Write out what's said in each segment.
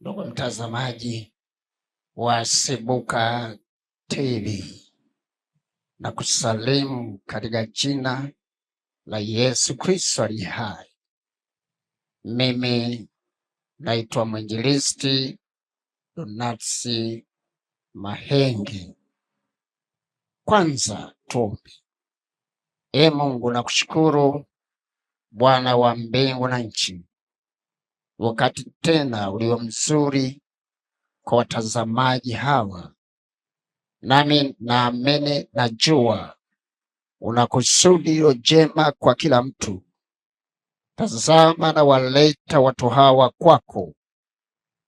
Ndugu mtazamaji wa Sibuka TV, na kusalimu katika jina la Yesu Kristo aliye hai. Mimi naitwa Mwinjilisti Donatsi Mahenge. Kwanza tuombe. Ee Mungu, nakushukuru Bwana wa mbingu na nchi, wakati tena ulio mzuri kwa watazamaji hawa, nami naamini najua una kusudi hilo jema kwa kila mtu. Tazama na waleta watu hawa kwako,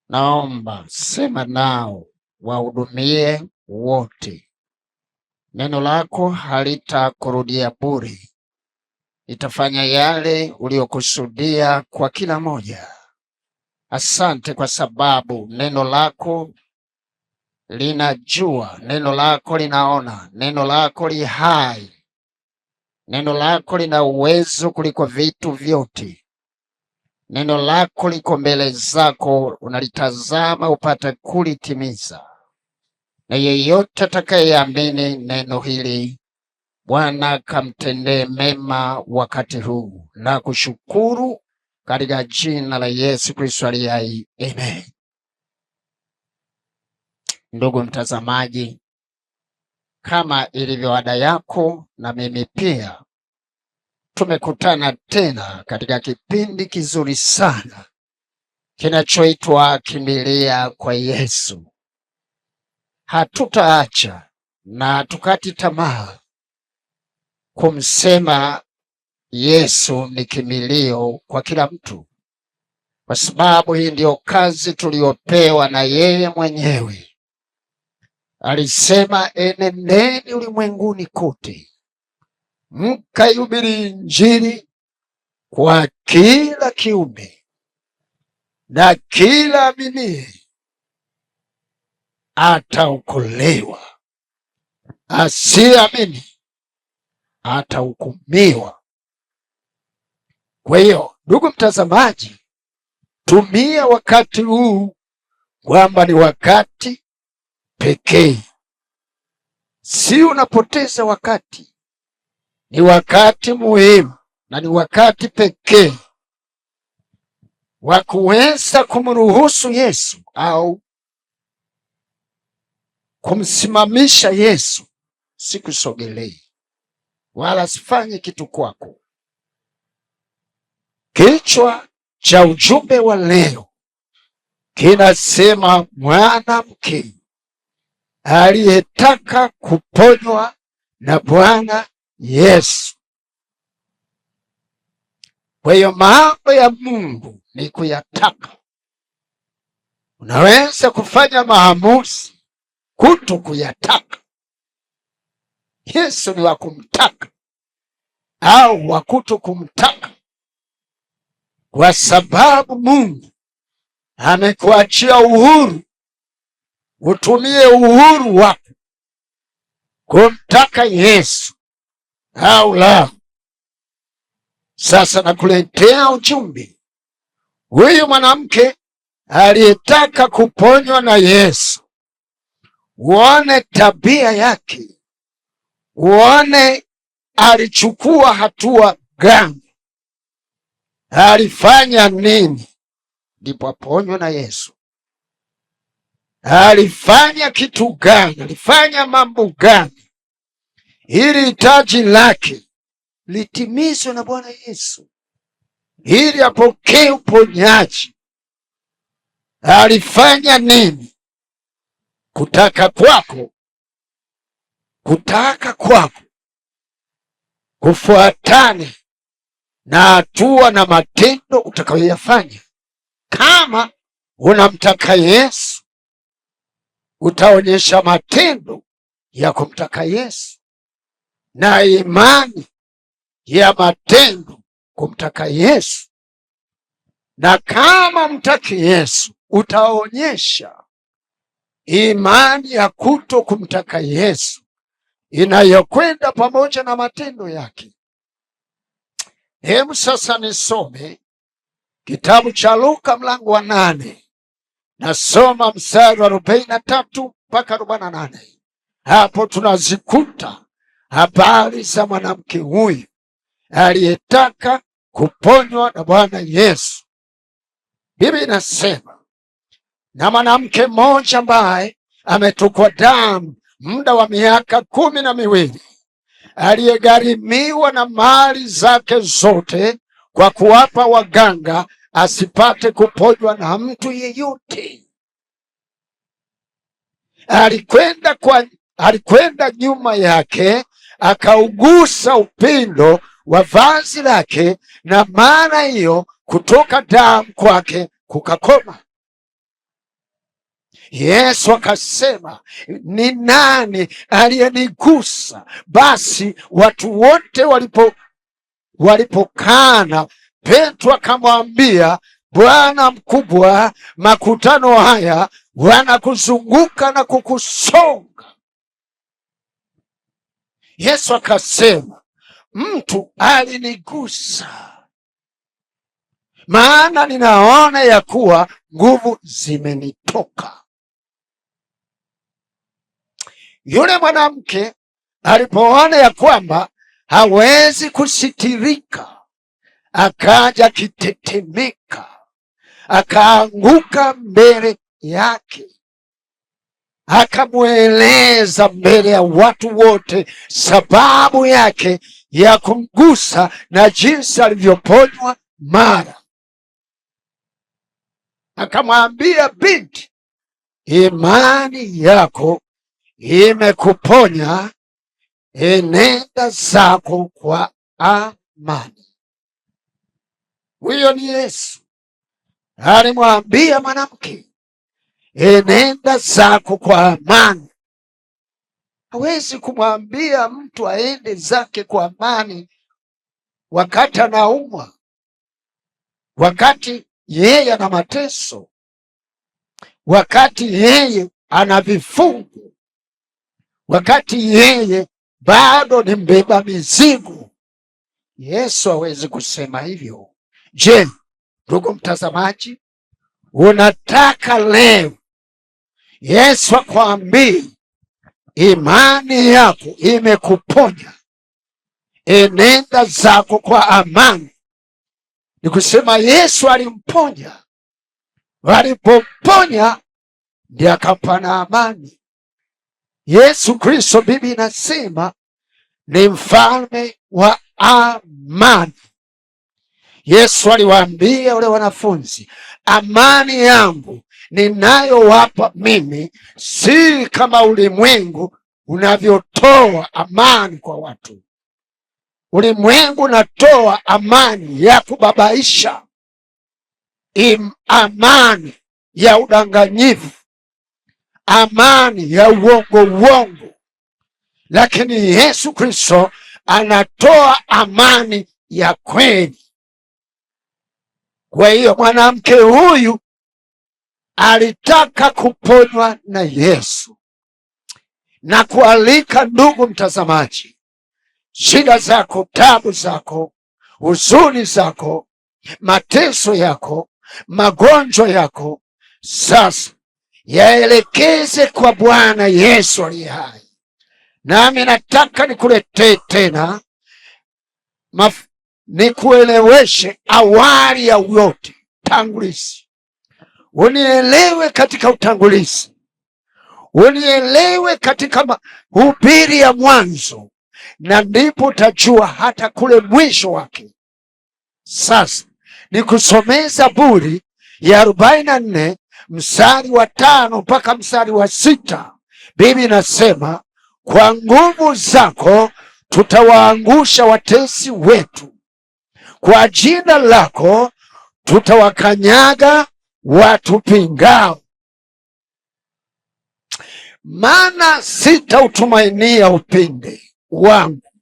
naomba sema nao, wahudumie wote. Neno lako halitakurudia bure, itafanya yale uliokusudia kwa kila moja. Asante kwa sababu neno lako linajua, neno lako linaona, neno lako li hai, neno lako lina uwezo kuliko vitu vyote. Neno lako liko mbele zako, unalitazama upate kulitimiza. Na yeyote atakayeamini neno hili, Bwana kamtendee mema wakati huu, na kushukuru katika jina la Yesu Kristo aliye hai. Amen. Ndugu mtazamaji, kama ilivyo ada yako, na mimi pia tumekutana tena katika kipindi kizuri sana kinachoitwa Kimbilia kwa Yesu. Hatutaacha na tukati tamaa kumsema Yesu ni kimbilio kwa kila mtu, kwa sababu hii ndiyo kazi tuliyopewa na yeye mwenyewe. Alisema, enendeni ulimwenguni kote, mkaihubiri Injili kwa kila kiumbe, na kila aminiye ataokolewa, asiamini atahukumiwa. Kwa hiyo ndugu mtazamaji, tumia wakati huu kwamba ni wakati pekee. Si unapoteza wakati, ni wakati muhimu na ni wakati pekee wa kuweza kumruhusu Yesu au kumsimamisha Yesu. Sikusogelei wala sifanye kitu kwako. Kichwa cha ujumbe wa leo kinasema mwanamke aliyetaka kuponywa na Bwana Yesu. Kwa hiyo mambo ya Mungu ni kuyataka. Unaweza kufanya maamuzi kuto kuyataka. Yesu ni wa kumtaka au wa kuto kumtaka, kwa sababu Mungu amekuachia uhuru. Utumie uhuru wako kumtaka Yesu au la. Sasa nakuletea ujumbe. Huyu mwanamke aliyetaka kuponywa na Yesu, uone tabia yake, uone alichukua hatua gani, alifanya nini ndipo aponywe na Yesu. Alifanya kitu gani, alifanya mambo gani ili hitaji lake litimizwe na Bwana Yesu, ili apokee uponyaji. Alifanya nini? Kutaka kwako kufuatane na hatua na matendo utakayoyafanya. Kama unamtaka Yesu, utaonyesha matendo ya kumtaka Yesu na imani ya matendo kumtaka Yesu. Na kama mtaki Yesu, utaonyesha imani ya kuto kumtaka Yesu inayokwenda pamoja na matendo yake. Hebu sasa nisome kitabu cha Luka mlango wa 8 Nasoma mstari wa 43 mpaka 48. Hapo tunazikuta habari za mwanamke huyu aliyetaka kuponywa na Bwana Yesu. Biblia inasema, na mwanamke mmoja ambaye ametokwa damu muda wa miaka 12, aliyegharimiwa na mali zake zote kwa kuwapa waganga, asipate kuponywa na mtu yeyote. Alikwenda nyuma yake, akaugusa upindo wa vazi lake, na maana hiyo kutoka damu kwake kukakoma. Yesu akasema, ni nani aliyenigusa? Basi watu wote walipokana, Petro akamwambia, Bwana mkubwa, makutano haya wanakuzunguka na kukusonga. Yesu akasema, mtu alinigusa, maana ninaona ya kuwa nguvu zimenitoka. Yule mwanamke alipoona ya kwamba hawezi kusitirika, akaja akitetemeka, akaanguka mbele yake, akamweleza mbele ya watu wote sababu yake ya kumgusa na jinsi alivyoponywa mara. Akamwambia, binti, imani yako imekuponya, enenda zako kwa amani. Huyo ni Yesu alimwambia mwanamke, enenda zako kwa amani. Hawezi kumwambia mtu aende zake kwa amani wakati anaumwa, wakati yeye ana mateso, wakati yeye ana vifungo, wakati yeye bado ni mbeba mizigo. Yesu hawezi kusema hivyo. Je, ndugu mtazamaji, unataka leo Yesu akwambie imani yako imekuponya, enenda zako kwa amani? Ni kusema Yesu alimponya, alipoponya ndiye akapana amani. Yesu Kristo, Biblia inasema, ni mfalme wa amani. Yesu aliwaambia wale wanafunzi, amani yangu ninayowapa mimi, si kama ulimwengu unavyotoa amani kwa watu. Ulimwengu unatoa amani ya kubabaisha, amani ya udanganyifu, amani ya uongo, lakini Yesu Kristo anatoa amani ya kweli. Kwa hiyo mwanamke huyu alitaka kuponywa na Yesu. Na kualika ndugu mtazamaji, shida zako, tabu zako, huzuni zako, mateso yako, magonjwa yako, sasa yaelekeze kwa Bwana Yesu aliye hai. Nami nataka nikuletee tena, nikueleweshe awali ya yote, tangulizi. Unielewe katika utangulizi, unielewe katika hubiri ya mwanzo, na ndipo utajua hata kule mwisho wake. Sasa nikusomee Zaburi ya 44 mstari wa 5 mpaka mstari wa 6. Biblia inasema, kwa nguvu zako tutawaangusha watesi wetu, kwa jina lako tutawakanyaga watupingao. Maana sitautumainia upinde wangu,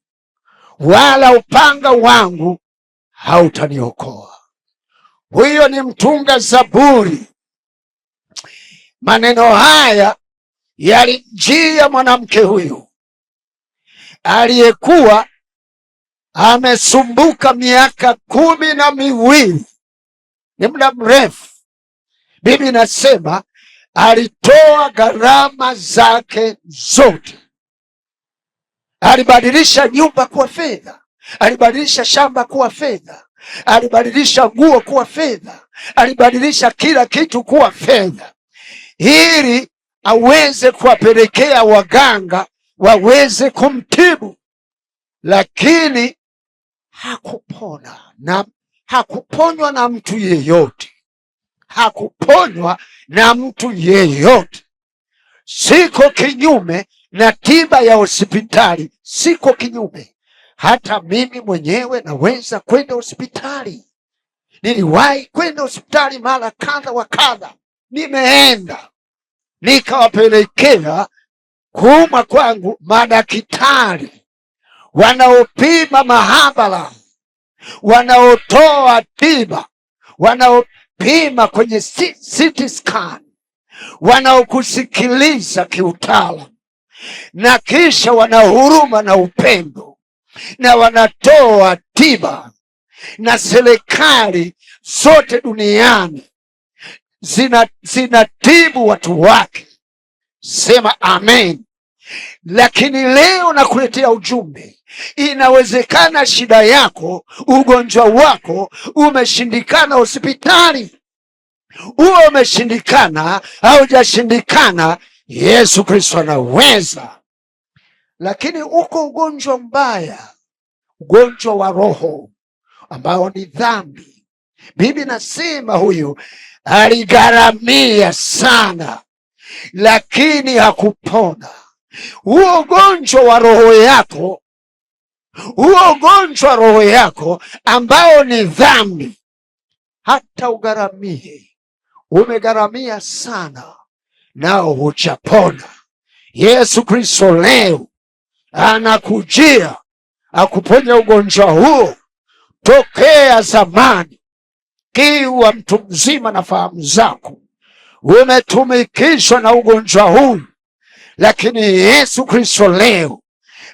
wala upanga wangu hautaniokoa. Huyo ni mtunga Zaburi. Maneno haya yalimjia mwanamke huyu aliyekuwa amesumbuka miaka 12. Ni muda mrefu. Biblia inasema alitoa gharama zake zote. Alibadilisha nyumba kuwa fedha, alibadilisha shamba kuwa fedha, alibadilisha nguo kuwa fedha, alibadilisha kila kitu kuwa fedha, ili aweze kuwapelekea waganga waweze kumtibu. Lakini hakuponywa na mtu yeyote, hakuponywa na mtu yeyote. Siko kinyume na tiba ya hospitali, siko kinyume. Hata mimi mwenyewe naweza kwenda hospitali. Niliwahi kwenda hospitali mara kadha wa kadha, nimeenda nikawapelekea kuumwa kwangu madaktari wanaopima mahabara, wanaotoa tiba, wanaopima kwenye CT scan, wanaokusikiliza kiutaalamu, na kisha wana huruma na upendo, na wanatoa tiba. Na serikali zote duniani zinatibu watu wake. Sema amen. Lakini leo nakuletea ujumbe. Inawezekana shida yako, ugonjwa wako umeshindikana hospitali. Uwe umeshindikana au hujashindikana, Yesu Kristo anaweza. Lakini uko ugonjwa mbaya, ugonjwa wa roho ambao ni dhambi. Biblia nasema huyu aligharamia sana, lakini hakupona. Huo ugonjwa wa roho yako, huo ugonjwa wa roho yako ambao ni dhambi, hata ugharamie, umegharamia sana, nao huchapona. Yesu Kristo leo anakujia akuponya ugonjwa huo tokea zamani. Kiwa mtu mzima na fahamu zako umetumikishwa na ugonjwa huu, lakini Yesu Kristo leo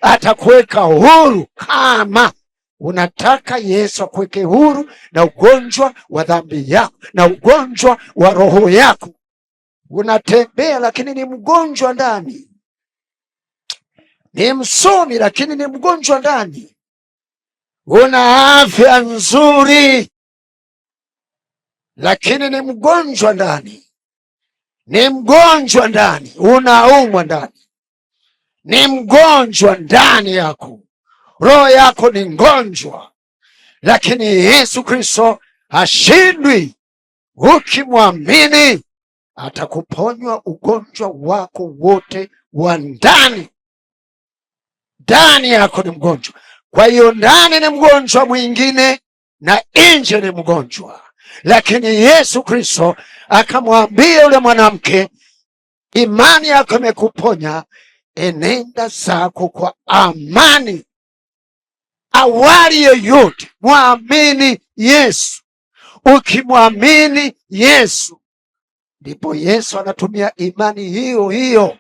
atakuweka huru. Kama unataka Yesu akuweke huru na ugonjwa wa dhambi yako na ugonjwa wa roho yako, unatembea lakini ni mgonjwa ndani, ni msomi lakini ni mgonjwa ndani, una afya nzuri lakini ni mgonjwa ndani, ni mgonjwa ndani, unaumwa ndani, ni mgonjwa ndani yako, roho yako ni mgonjwa. Lakini Yesu Kristo hashindwi. Ukimwamini atakuponywa ugonjwa wako wote wa ndani. Ndani yako ni mgonjwa. Kwa hiyo ndani ni mgonjwa mwingine na nje ni mgonjwa. Lakini Yesu Kristo akamwambia yule mwanamke, imani yako imekuponya, enenda zako kwa amani. Awali yoyote mwamini Yesu. Ukimwamini Yesu, ndipo Yesu anatumia imani hiyo hiyo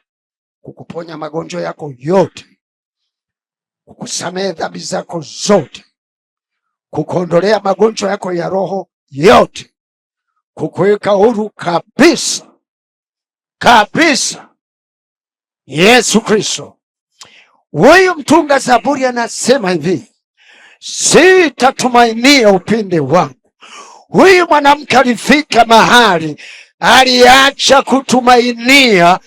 kukuponya magonjwa yako yote, kukusamehe dhambi zako zote, kukuondolea magonjwa yako ya roho yote, kukuweka huru kabisa kabisa. Yesu Kristo. Huyu mtunga Zaburi anasema hivi, sitatumainia upinde wangu. Huyu mwanamke alifika mahali aliacha kutumainia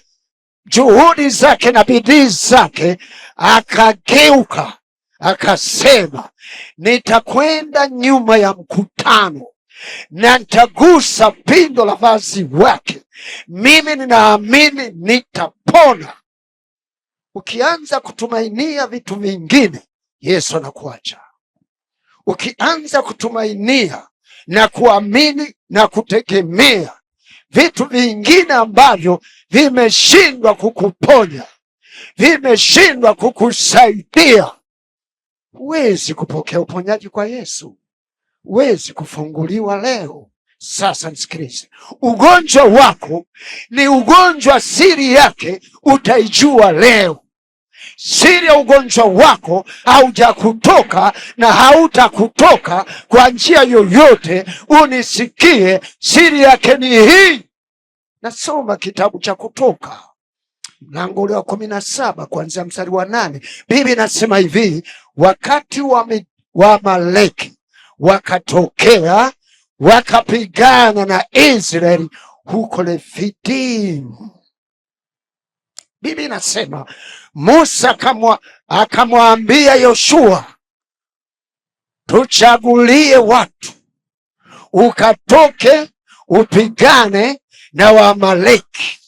juhudi zake na bidii zake, akageuka akasema, nitakwenda nyuma ya mkutano na nitagusa pindo la vazi wake, mimi ninaamini nitapona. Ukianza kutumainia vitu vingine, Yesu anakuacha. Ukianza kutumainia na kuamini na kutegemea vitu vingine ambavyo vimeshindwa kukuponya, vimeshindwa kukusaidia, huwezi kupokea uponyaji kwa Yesu. Huwezi kufunguliwa leo. Sasa nisikilize, ugonjwa wako ni ugonjwa, siri yake utaijua leo. Siri ya ugonjwa wako haujakutoka na hautakutoka kwa njia yoyote. Unisikie, siri yake ni hii: Nasoma kitabu cha Kutoka mlango ule wa 17 kuanzia mstari wa 8. Biblia inasema hivi, wakati wa Amaleki wakatokea wakapigana na Israeli huko Refidimu. Biblia inasema Musa akamwambia Yoshua, tuchagulie watu ukatoke upigane na Waamaleki.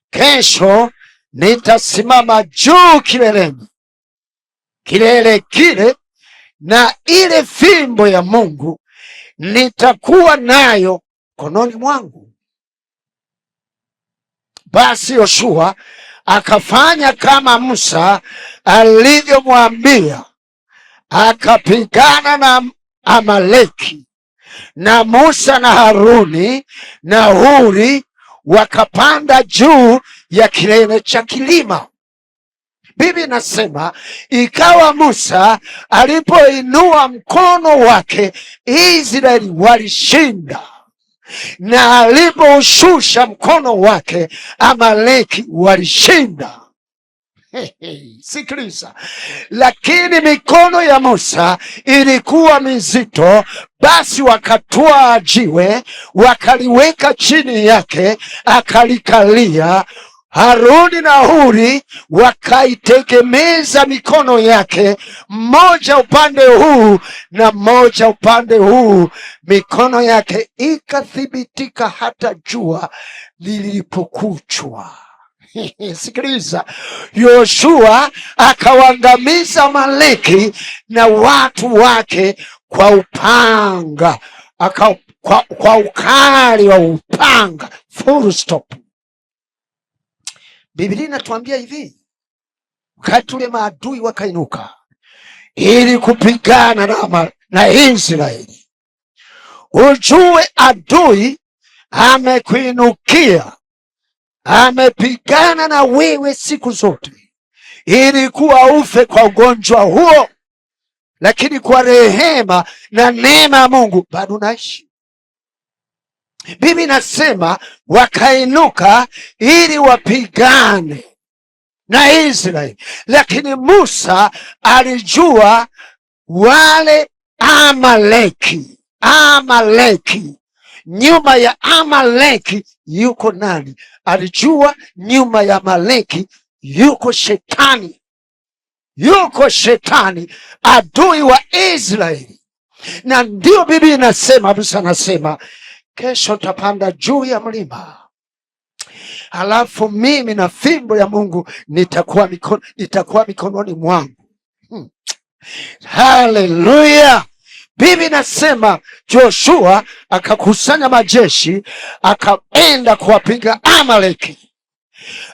Kesho nitasimama juu kilele kile, na ile fimbo ya Mungu nitakuwa nayo mkononi mwangu. Basi Yoshua akafanya kama Musa alivyomwambia, akapigana na Amaleki, na Musa na Haruni na Huri wakapanda juu ya kilele cha kilima. Biblia inasema ikawa Musa alipoinua mkono wake, Israeli walishinda, na alipoushusha mkono wake, Amaleki walishinda. Sikiliza, lakini mikono ya Musa ilikuwa mizito, basi wakatwaa jiwe wakaliweka chini yake, akalikalia. Haruni na Huri wakaitegemeza mikono yake, mmoja upande huu na mmoja upande huu. Mikono yake ikathibitika hata jua lilipokuchwa. Sikiliza, Yoshua akawaangamiza Amaleki na watu wake kwa upanga, kwa ukali wa upanga. Full stop. Biblia inatuambia hivi, wakati ule maadui wakainuka ili kupigana na Israeli, ujue adui amekuinukia, amepigana na wewe siku zote ili kuwa ufe kwa ugonjwa huo, lakini kwa rehema na neema ya Mungu bado unaishi. Biblia inasema wakainuka ili wapigane na Israeli, lakini Musa alijua wale Amaleki, nyuma ya Amaleki yuko nani? Alijua nyuma ya Amaleki yuko Shetani, adui wa Israeli. Na ndio Biblia inasema, Musa anasema, kesho tapanda juu ya mlima, halafu mimi na fimbo ya Mungu nitakuwa mikononi mwangu. Haleluya! Biblia inasema Joshua akakusanya majeshi, akaenda kuwapiga Amaleki,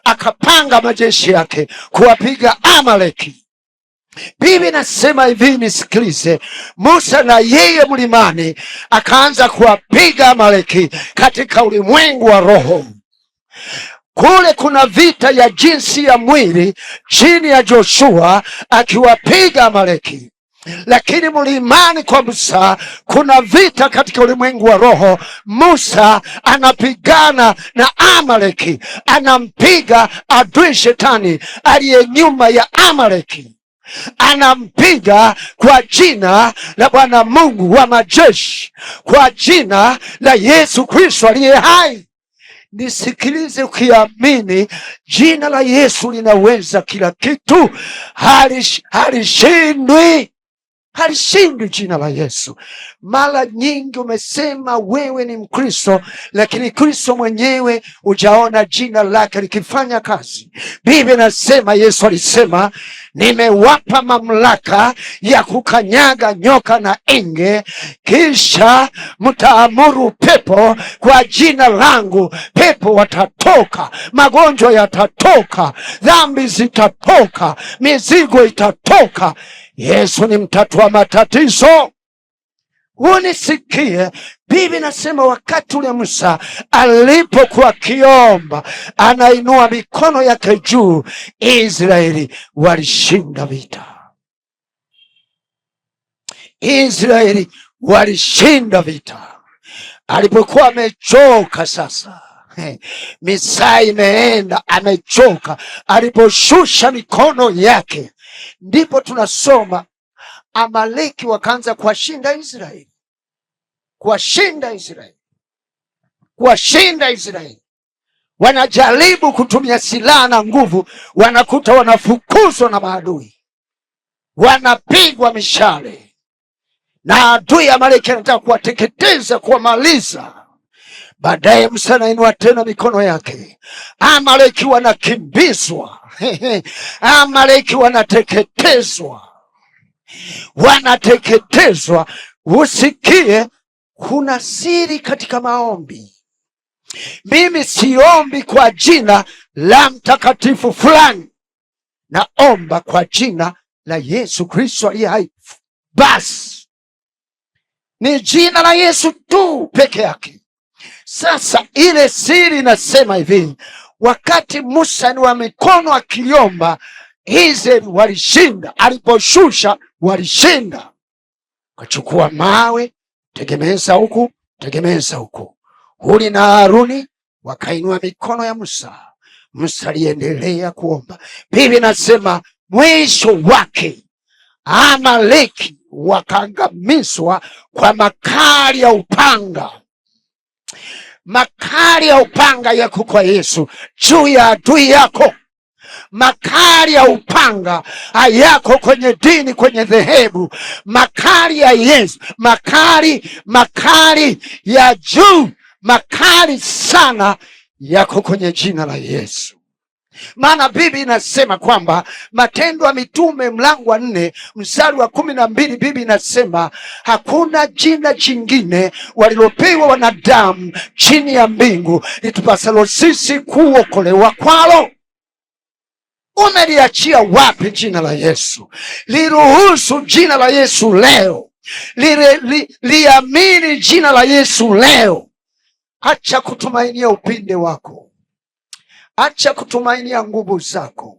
akapanga majeshi yake kuwapiga Amaleki. Biblia inasema hivi, nisikilize, Musa na yeye mlimani akaanza kuwapiga Amaleki katika ulimwengu wa roho. Kule kuna vita ya jinsi ya mwili chini ya Joshua akiwapiga Amaleki, lakini mlimani kwa Musa kuna vita katika ulimwengu wa roho. Musa anapigana na Amaleki, anampiga adui Shetani aliye nyuma ya Amaleki, anampiga kwa jina la Bwana Mungu wa majeshi, kwa jina la Yesu Kristo aliye hai. Nisikilize, ukiamini jina la Yesu linaweza kila kitu. Halishindwi jina la Yesu. Mara nyingi umesema wewe ni Mkristo, lakini Kristo mwenyewe hujaona jina lake likifanya kazi. Biblia inasema, Yesu alisema, nimewapa mamlaka ya kukanyaga nyoka na nge, kisha mtaamuru pepo kwa jina langu, pepo watatoka, magonjwa yatatoka, dhambi zitatoka, mizigo itatoka. Yesu ni mtatua matatizo. Unisikie, Biblia inasema wakati ule Musa alipokuwa kiomba, anainua mikono yake juu, Israeli walishinda vita. Alipokuwa amechoka sasa, Misaa imeenda, amechoka. Aliposhusha mikono yake, ndipo tunasoma Amaleki wakaanza kuwashinda Israeli, kuwashinda Israeli. Wanajaribu kutumia silaha na nguvu, wanakuta wanafukuzwa na maadui, wanapigwa mishale na adui. Amaleki anataka kuwateketeza, kuwamaliza. Baadaye Musa anainua tena mikono yake, Amaleki wanakimbizwa Amaleki wanateketezwa. Usikie, kuna siri katika maombi. Mimi siombi kwa jina la mtakatifu fulani, naomba kwa jina la Yesu Kristo aliye hai. Basi ni jina la Yesu tu peke yake. Sasa ile siri inasema hivi, wakati Musa ni wa mikono akiomba, Israeli walishinda. Aliposhusha walishinda. Kachukua mawe, tegemeza huku, tegemeza huku. Huri na Haruni wakainua mikono ya Musa. Musa aliendelea kuomba. Biblia inasema mwisho wake Amaleki wakaangamizwa kwa makali ya upanga. Makali ya upanga yako kwa Yesu juu ya adui yako. Makali ya upanga hayako kwenye dini, kwenye dhehebu. Makali ya Yesu, makali ya juu, makali sana yako kwenye jina la Yesu. Maana Biblia inasema kwamba Matendo ya Mitume mlango wa 4 mstari wa 12, Biblia inasema hakuna jina jingine walilopewa wanadamu chini ya mbingu litupasalo sisi kuokolewa kwalo. Umeliachia wapi jina la Yesu? Liruhusu jina la Yesu leo. Liamini jina la Yesu leo. Acha kutumainia upinde wako. Acha kutumainia nguvu zako.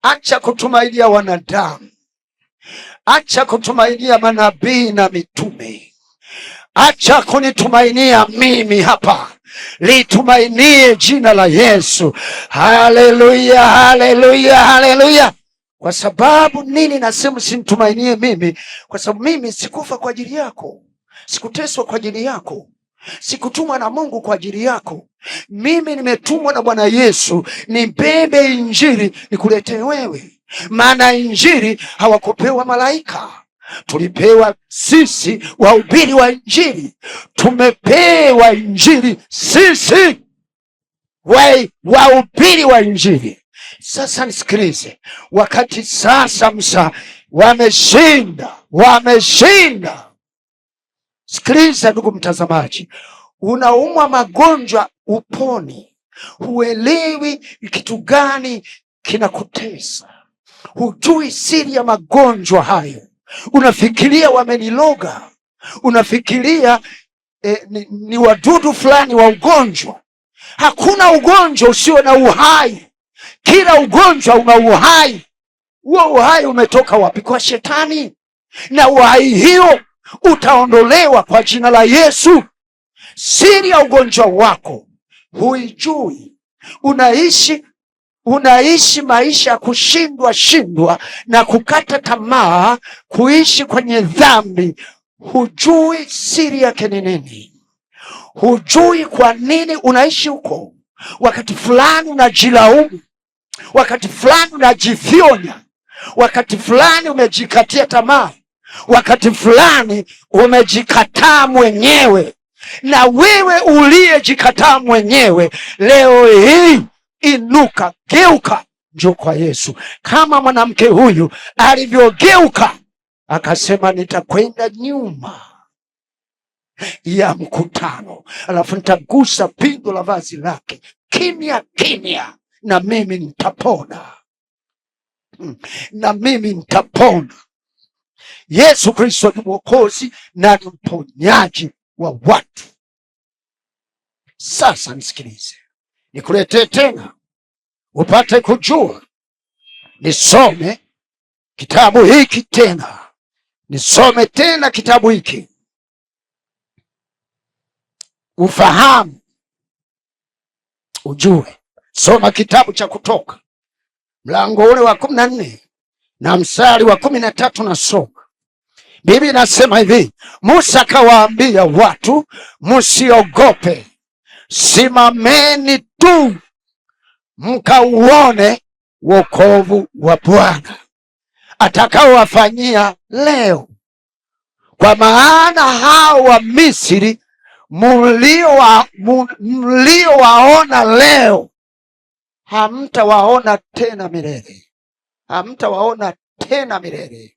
Acha kutumainia wanadamu. Acha kutumainia manabii na mitume. Acha kunitumainia mimi hapa. Litumainie jina la Yesu. Haleluya, haleluya, haleluya. Kwa sababu nini nasema simtumainie mimi? Kwa sababu mimi sikufa kwa ajili yako. Sikuteswa kwa ajili yako. Sikutumwa na Mungu kwa ajili yako. Mimi nimetumwa na Bwana Yesu nibebe injili nikuletee wewe. Maana injili hawakupewa malaika, tulipewa sisi wahubiri wa injili. Tumepewa injili sisi wahubiri wa injili. Sasa nisikilize, wakati sasa Musa wameshinda. Sikiliza ndugu mtazamaji, unaumwa magonjwa uponi, huelewi kitu gani kinakutesa, hujui siri ya magonjwa hayo, unafikiria wameniloga, unafikiria ni wadudu fulani wa ugonjwa. Hakuna ugonjwa usio na uhai. Kila ugonjwa una uhai. Huo uhai umetoka wapi? Kwa Shetani. Na uhai hiyo utaondolewa kwa jina la Yesu. Siri ya ugonjwa wako huijui. Unaishi maisha ya kushindwa na kukata tamaa, kuishi kwenye dhambi. Hujui siri yake ni nini. Hujui kwa nini unaishi huko. Wakati fulani unajilaumu, wakati fulani unajifyonya, wakati fulani umejikatia tamaa, wakati fulani umejikataa mwenyewe. Na wewe uliyejikataa mwenyewe, leo hii inuka, geuka, njoo kwa Yesu. Kama mwanamke huyu alivyogeuka akasema, nitakwenda nyuma ya mkutano, alafu nitagusa pindo la vazi lake kimya kimya, na mimi nitapona. Na mimi nitapona. Yesu Kristo ni Mwokozi na ni mponyaji wa watu. Sasa nisikilize, nikuletee tena upate kujua. Nisome kitabu hiki tena, nisome tena kitabu hiki, ufahamu ujue. Soma kitabu cha Kutoka mlango ule wa 14 na mstari wa 13 na soma. Biblia inasema hivi, Musa akawaambia watu, msiogope, simameni tu mkauone wokovu wa Bwana atakaowafanyia leo, kwa maana hao wa Misri mliowaona leo hamtawaona tena milele, hamtawaona tena milele.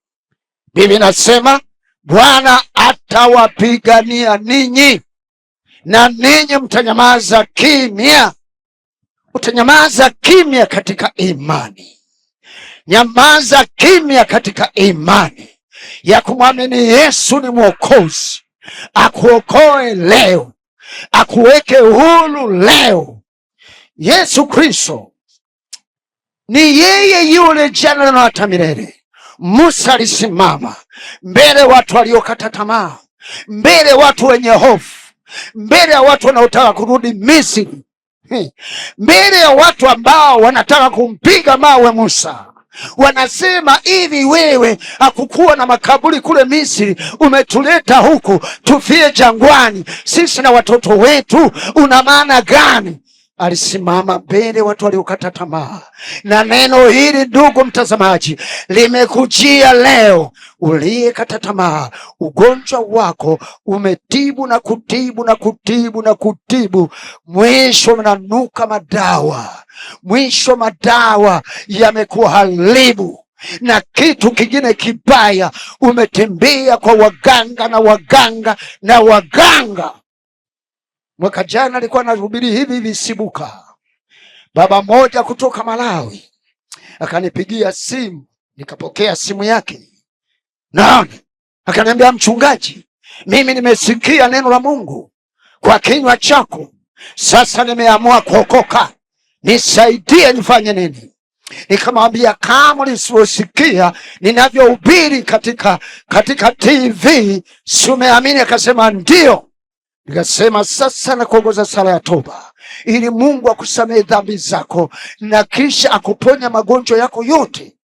Biblia inasema Bwana atawapigania ninyi, na ninyi mtanyamaza kimya. Utanyamaza kimya katika imani. Nyamaza kimya katika imani ya kumwamini Yesu ni Mwokozi, akuokoe leo, akuweke huru leo. Yesu Kristo ni yeye yule jana na hata milele. Musa alisimama mbele watu waliokata tamaa, mbele watu wenye hofu, mbele ya watu wanaotaka kurudi Misri, mbele ya watu ambao wanataka kumpiga mawe Musa. Wanasema, hivi wewe hakukuwa na makaburi kule Misri, umetuleta huku tufie jangwani sisi na watoto wetu, una maana gani? Alisimama mbele watu waliokata tamaa. Na neno hili, ndugu mtazamaji, limekujia leo. Uliyekata tamaa, ugonjwa wako umetibu na kutibu na kutibu na kutibu, mwisho unanuka madawa, mwisho madawa yamekuharibu. Na kitu kingine kibaya, umetembea kwa waganga na waganga na waganga. Mwaka jana alikuwa anahubiri hivi visibuka. Baba mmoja kutoka Malawi akanipigia simu, nikapokea simu yake. Naona akaniambia, mchungaji, mimi nimesikia neno la Mungu kwa kinywa chako, sasa nimeamua kuokoka, nisaidie nifanye nini? Nikamwambia, kama ulivyosikia ninavyohubiri katika TV, si umeamini? Akasema ndio. Nikasema, sasa na kuongoza sala ya toba ili Mungu akusamehe dhambi zako na kisha akuponya magonjwa yako yote.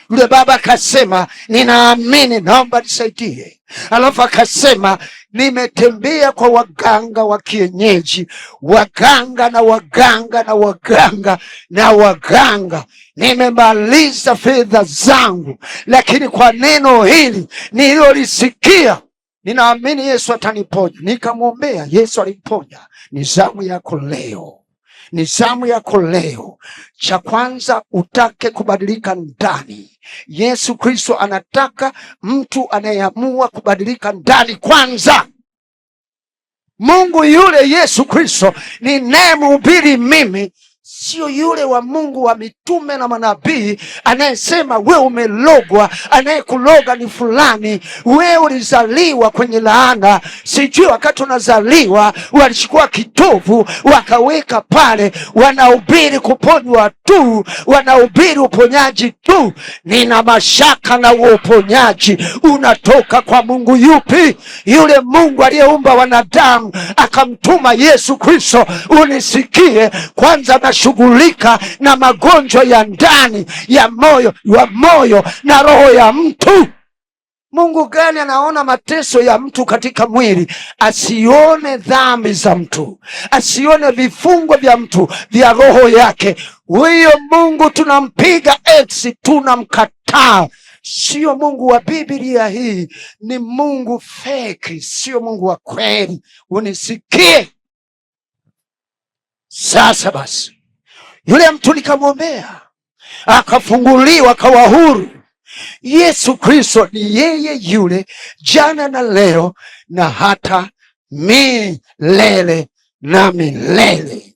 Yule baba akasema, ninaamini, naomba nisaidie. Alafu akasema, nimetembea kwa waganga wa kienyeji, waganga na waganga na waganga na waganga, nimemaliza fedha zangu, lakini kwa neno hili nililolisikia ninaamini Yesu ataniponya. Nikamwombea, Yesu alimponya. Ni zamu yako leo, ni zamu yako leo. Cha kwanza, utake kubadilika ndani. Yesu Kristo anataka mtu anayeamua kubadilika ndani kwanza. Mungu yule Yesu Kristo ninayemhubiri mimi sio yule wa Mungu wa mitume na manabii anayesema we umelogwa, anayekuloga ni fulani, we ulizaliwa kwenye laana. Sijui wakati unazaliwa walichukua kitovu wakaweka pale, wanahubiri kuponywa tu, wanahubiri uponyaji tu. Nina mashaka na uponyaji unatoka kwa Mungu yupi? Yule Mungu aliyeumba wanadamu akamtuma Yesu Kristo. Unisikie kwanza, nashughulika na magonjwa ya ndani ya moyo na roho ya mtu. Mungu gani anaona mateso ya mtu katika mwili, asione dhambi za mtu, asione vifungo vya mtu vya roho yake? Huyo Mungu tunampiga X, tunamkataa. Sio Mungu wa Biblia hii, ni Mungu fake, sio Mungu wa kweli. Unisikie sasa. Basi yule mtu nikamwombea, akafunguliwa, akawa huru. Yesu Kristo ni yeye yule jana na leo na hata milele na milele.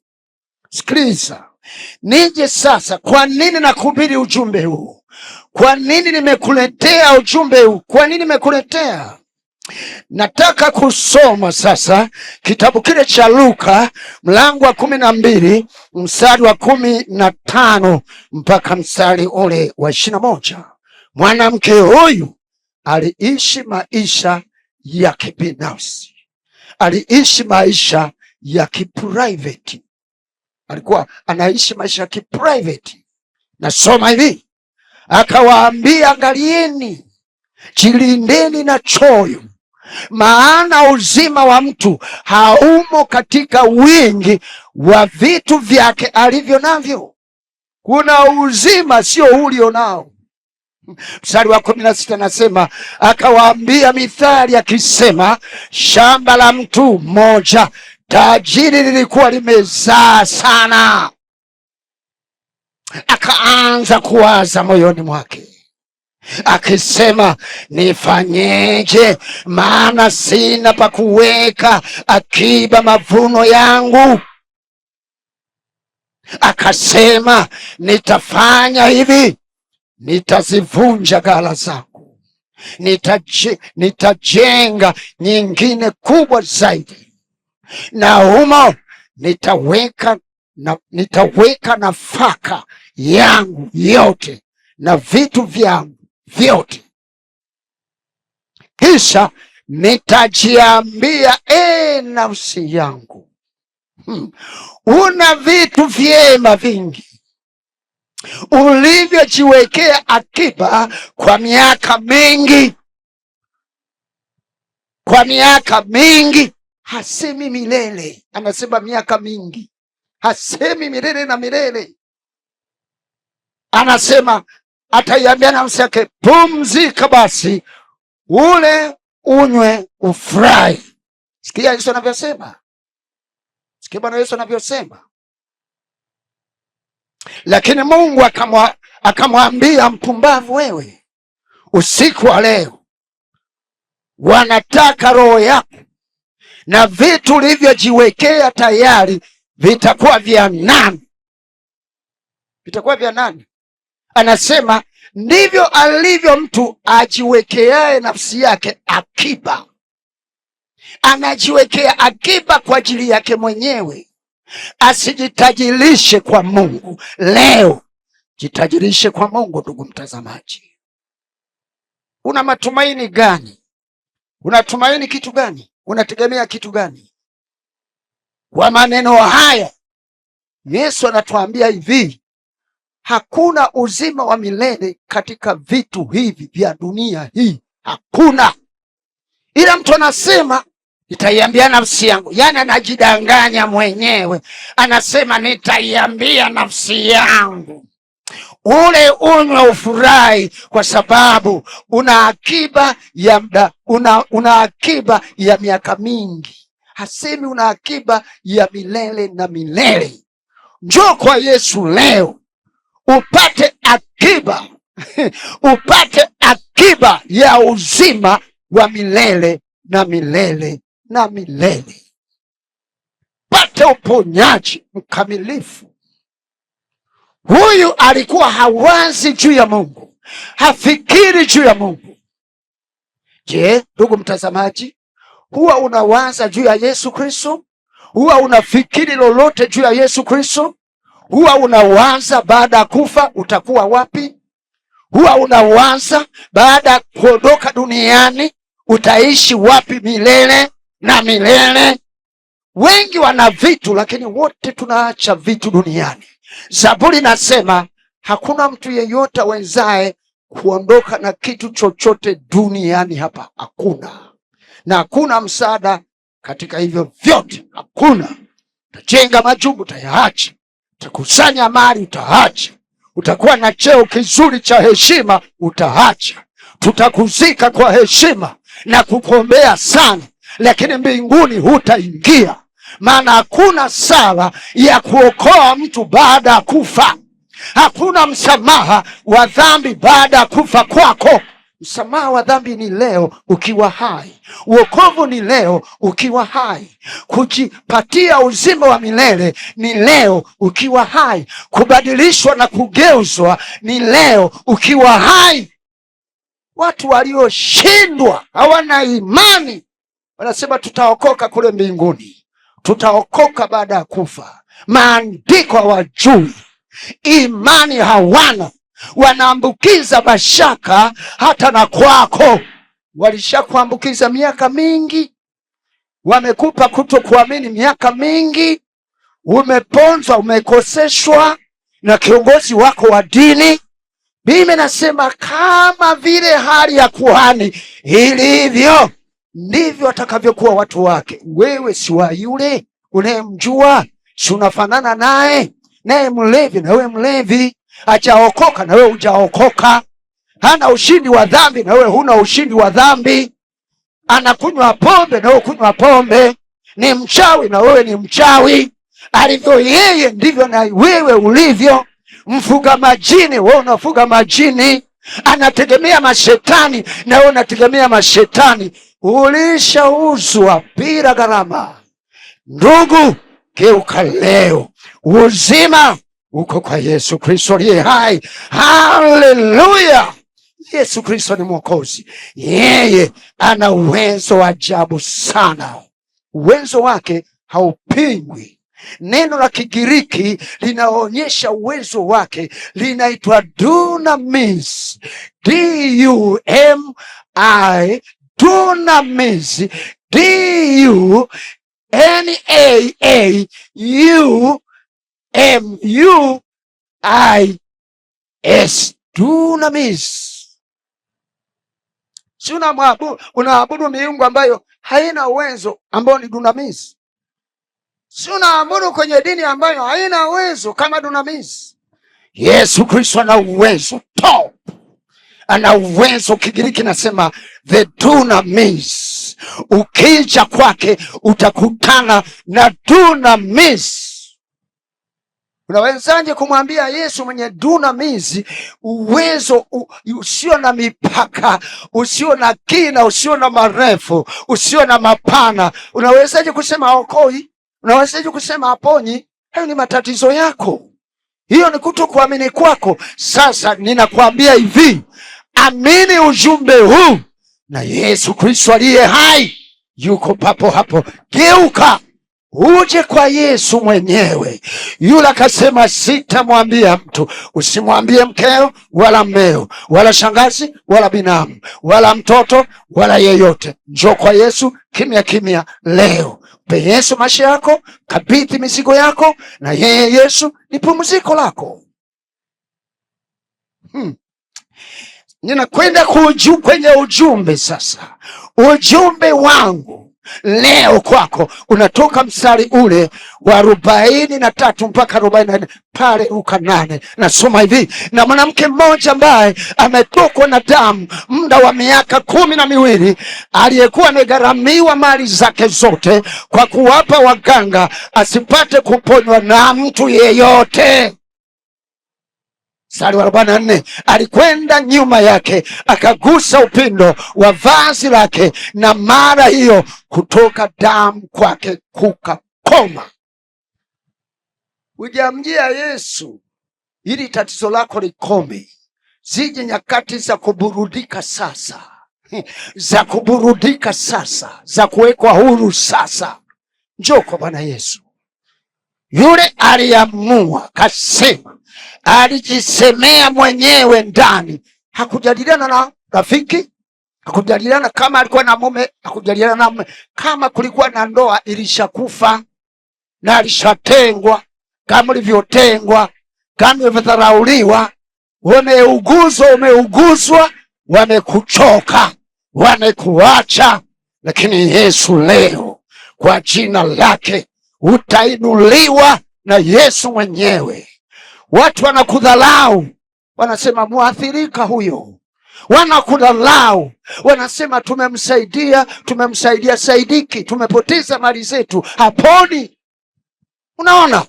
Sikiliza, nije sasa. Kwa nini nakuhubiri ujumbe huu? Kwa nini nimekuletea ujumbe huu? Kwa nini nimekuletea? Nataka kusoma sasa kitabu kile cha Luka mlango wa 12 mstari wa 15 mpaka mstari ule wa 21. Mwanamke huyu aliishi maisha ya kibinafsi, aliishi maisha ya kiprivate. alikuwa anaishi maisha ya kiprivate. Nasoma hivi, akawaambia, angalieni, jilindeni na choyo, maana uzima wa mtu haumo katika wingi wa vitu vyake alivyo navyo. Kuna uzima sio ulio nao. Mstari wa 16 nasema, akawaambia mithali akisema, shamba la mtu mmoja tajiri lilikuwa limezaa sana. Akaanza kuwaza moyoni mwake akisema, nifanyeje? Maana sina pa kuweka akiba mavuno yangu. Akasema, nitafanya hivi, nitazivunja ghala zangu, nitajenga nyingine kubwa zaidi, na humo nitaweka nafaka yangu yote na vitu vyangu vyote. Kisha nitajiambia, nafsi yangu, una vitu vyema vingi ulivyojiwekea akiba kwa miaka mingi. Kwa miaka mingi, hasemi milele, anasema miaka mingi, hasemi milele na milele. Anasema ataiambia nafsi yake, pumzika basi, ule unywe ufurahi. Sikia Yesu anavyosema, sikia Bwana Yesu anavyosema. Lakini Mungu akamwambia, mpumbavu wewe, usiku wa leo wanataka roho yako, na vitu ulivyojiwekea tayari vitakuwa vya nani? Vitakuwa vya nani? Anasema ndivyo alivyo mtu ajiwekeaye nafsi yake akiba. Anajiwekea akiba kwa ajili yake mwenyewe, asijitajirishe kwa Mungu. Leo jitajirishe kwa Mungu. Ndugu mtazamaji, una matumaini gani? Unatumaini kitu gani? Unategemea kitu gani? Kwa maneno haya Yesu anatuambia hivi, hakuna uzima wa milele katika vitu hivi vya dunia hii, hakuna. Ila mtu anasema, nitaiambia nafsi yangu, yani anajidanganya mwenyewe, anasema nitaiambia nafsi yangu, ule unywe ufurahi, kwa sababu una akiba ya muda, una akiba ya miaka mingi. Hasemi una akiba ya milele na milele. Njoo kwa Yesu leo upate akiba upate akiba ya uzima wa milele na milele na milele. Pate uponyaji mkamilifu. Huyu alikuwa hawazi juu ya Mungu, hafikiri juu ya Mungu. Je, ndugu mtazamaji, huwa unawaza juu ya Yesu Kristo? Huwa unafikiri lolote juu ya Yesu Kristo? Huwa unawaza baada ya kufa utakuwa wapi? Huwa unawaza baada ya kuondoka duniani utaishi wapi milele na milele? Wengi wana vitu, lakini wote tunaacha vitu duniani. Zaburi nasema hakuna mtu yeyote awezaye kuondoka na kitu chochote duniani hapa, hakuna. Na hakuna msaada katika hivyo vyote, hakuna. Utajenga majumba utayaacha, utakusanya mali utaacha, utakuwa na cheo kizuri cha heshima utaacha, tutakuzika kwa heshima na kukuombea sana, lakini mbinguni hutaingia. Maana hakuna sala ya kuokoa mtu baada ya kufa. Hakuna msamaha wa dhambi baada ya kufa kwako. Msamaha wa dhambi ni leo ukiwa hai. Wokovu ni leo ukiwa hai. Kujipatia uzima wa milele ni leo ukiwa hai. Kubadilishwa na kugeuzwa ni leo ukiwa hai. Watu walioshindwa, hawana imani, wanasema tutaokoka kule mbinguni, tutaokoka baada ya kufa. Maandiko hawajui, imani hawana, wanaambukiza mashaka hata na kwako. Walishakuambukiza miaka mingi, wamekupa kutokuamini miaka mingi, umeponzwa, umekoseshwa na kiongozi wako wa dini. Mimi nasema kama vile hali ya kuhani ilivyo, ndivyo atakavyokuwa watu wake. Wewe si wa yule unayemjua? Si unafanana naye? Naye mlevi na wewe mlevi, hajaokoka na wewe hujaokoka. Hana ushindi wa dhambi na wewe huna ushindi wa dhambi. Anakunywa pombe na wewe kunywa pombe. Ni mchawi na wewe ni mchawi. Alivyo yeye ndivyo na wewe ulivyo. Mfuga majini, wewe unafuga majini. Anategemea mashetani na wewe unategemea mashetani. Ulishauzwa bila gharama. Ndugu, geuka leo. Uzima uko kwa Yesu Kristo aliye hai. Haleluya! Yesu Kristo ni Mwokozi. Yeye ana uwezo wa ajabu sana. Uwezo wake haupingwi. Neno la Kigiriki linaonyesha uwezo wake, linaitwa dunamis. D-U-M-I, dunamis. D-U-N-A-U-M-U-I-S, dunamis. Si unaabudu miungu ambayo haina uwezo, ambao ni dunamis. Si unaabudu kwenye dini ambayo haina uwezo kama dunamis. Yesu Kristo ana uwezo top. Ana uwezo, Kigiriki nasema the dunamis. Ukija kwake utakutana na dunamis. Unawezaje kumwambia Yesu mwenye dunamis, uwezo usio na mipaka, usio na kina, usio na marefu, usio na mapana? Unawezaje kusema haokoi? Unawezaje kusema haponyi? Hayo ni matatizo yako. Hiyo ni kutokuamini kwako. Sasa ninakwambia hivi, amini ujumbe huu, na Yesu Kristo aliye hai yuko papo hapo. Geuka uje kwa Yesu mwenyewe. Yule akasema, sitamwambia mtu. Usimwambie mkeo wala mmeo wala shangazi wala binamu wala mtoto wala yeyote. Njoo kwa Yesu kimya kimya leo. Mpe Yesu maisha yako, kabidhi mizigo yako, na yeye Yesu ni pumziko lako. Ninakwenda kwenye ujumbe sasa. Ujumbe wangu leo kwako unatoka mstari ule wa 43 mpaka 44 pale Luka 8. Nasoma hivi: na mwanamke mmoja ambaye ametokwa na damu muda wa miaka 12, aliyekuwa amegharamiwa mali zake zote kwa kuwapa waganga, asipate kuponywa na mtu yeyote. Mstari wa 44, alikwenda nyuma yake akagusa upindo wa vazi lake, na mara hiyo kutoka damu kwake kukakoma. Ujamjia Yesu ili tatizo lako likome. Zije nyakati za kuburudika sasa, za kuburudika sasa, za kuwekwa huru sasa. Njoo kwa Bwana Yesu. Yule aliamua, kasema, alijisemea mwenyewe ndani. Hakujadiliana na rafiki, hakujadiliana kama alikuwa na mume, hakujadiliana na mume. Kama kulikuwa na ndoa ilishakufa na alishatengwa, kama ulivyotengwa, kama ulivyodharauliwa, umeuguzwa, wamekuchoka, wamekuacha. Lakini Yesu leo kwa jina lake utainuliwa na Yesu mwenyewe. Watu wanakudhalau, wanasema muathirika huyo. Wanakudhalau, wanasema tumemsaidia Saidiki, tumepoteza mali zetu, haponi. Unaona,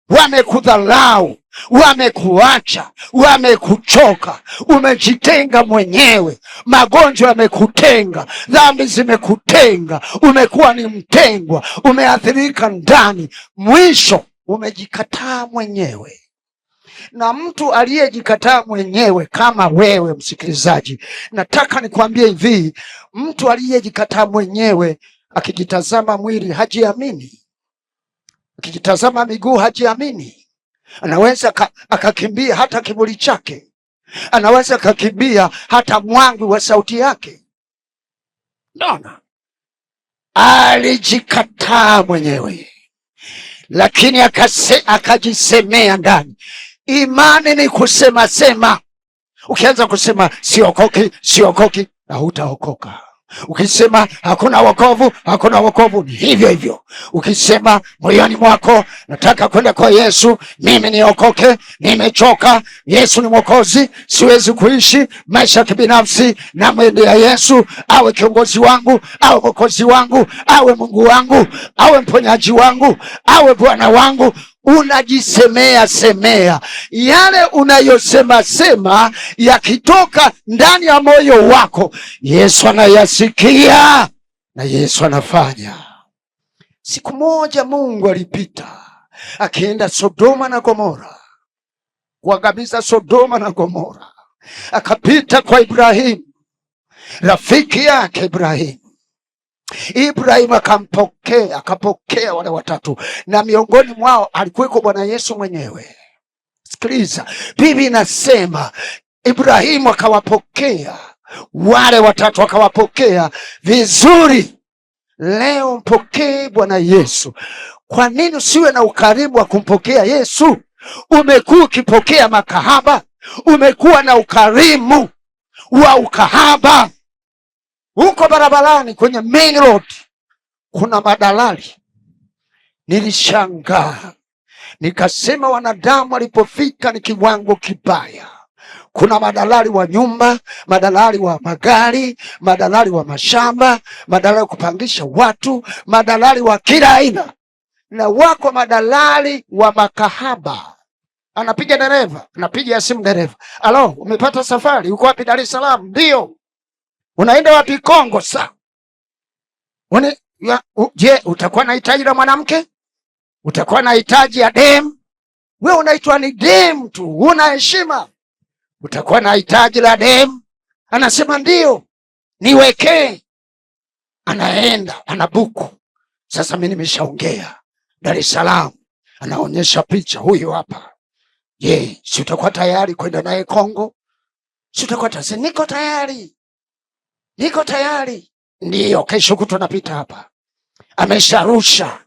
wamekudhalau, wamekuacha, wamekuchoka, umejitenga mwenyewe. Magonjwa yamekutenga, dhambi zimekutenga, umekuwa ni mtengwa, umeathirika ndani, mwisho umejikataa mwenyewe. Na mtu aliyejikataa mwenyewe kama wewe msikilizaji, nataka nikwambie hivi, mtu aliyejikataa mwenyewe akijitazama mwili hajiamini, akijitazama miguu hajiamini. Anaweza akakimbia hata kivuli chake, anaweza akakimbia hata mwangwi wa sauti yake. Naona alijikataa mwenyewe. lakini akajisemea ndani. Imani ni kusema sema. Ukianza kusema siokoki, na hutaokoka. Ukisema hakuna wokovu, ni hivyo hivyo. Ukisema moyoni mwako, nataka kwenda kwa Yesu, mimi niokoke, nimechoka, Yesu ni Mwokozi, siwezi kuishi maisha ya kibinafsi, na mwendea Yesu awe kiongozi wangu, awe Mwokozi wangu, awe Mungu wangu, awe mponyaji wangu, awe Bwana wangu. Unajisemea semea. Yale unayosema yakitoka ndani ya moyo wako, Yesu anayasikia na Yesu anafanya. Siku moja Mungu alipita akienda Sodoma na Gomora, kuangamiza Sodoma na Gomora. Akapita kwa Ibrahimu, rafiki yake Ibrahimu. Ibrahimu akapokea wale watatu, na miongoni mwao alikuweko Bwana Yesu mwenyewe. Sikiliza, Biblia inasema Ibrahimu akawapokea wale watatu, akawapokea vizuri. Leo mpokee Bwana Yesu. Kwa nini usiwe na ukarimu wa kumpokea Yesu? Umekuwa ukipokea makahaba, umekuwa na ukarimu wa ukahaba. Huko barabarani kwenye main road kuna madalali. Nilishangaa, nikasema wanadamu walipofika ni kiwango kibaya. Kuna madalali wa nyumba, madalali wa magari, madalali wa mashamba, madalali wa kupangisha watu, madalali wa kila aina, na wako madalali wa makahaba. Anapiga dereva, anapiga simu dereva, alo, umepata safari, uko wapi? Dar es Salaam. Ndio. Unaenda wapi? Kongo. Saa je, utakuwa na hitaji la mwanamke? Utakuwa na hitaji ya dem? Wewe unaitwa ni dem tu, una heshima. Utakuwa na hitaji la dem? Anasema ndio, niwekee. Anaenda anabuku. Sasa mimi nimeshaongea Dar es Salaam, anaonyesha picha, huyu hapa. Je, si utakuwa tayari kwenda naye Kongo? Si utakuwa tayari? Niko tayari. Ndiyo, kesho kutwa napita hapa. Amesharusha,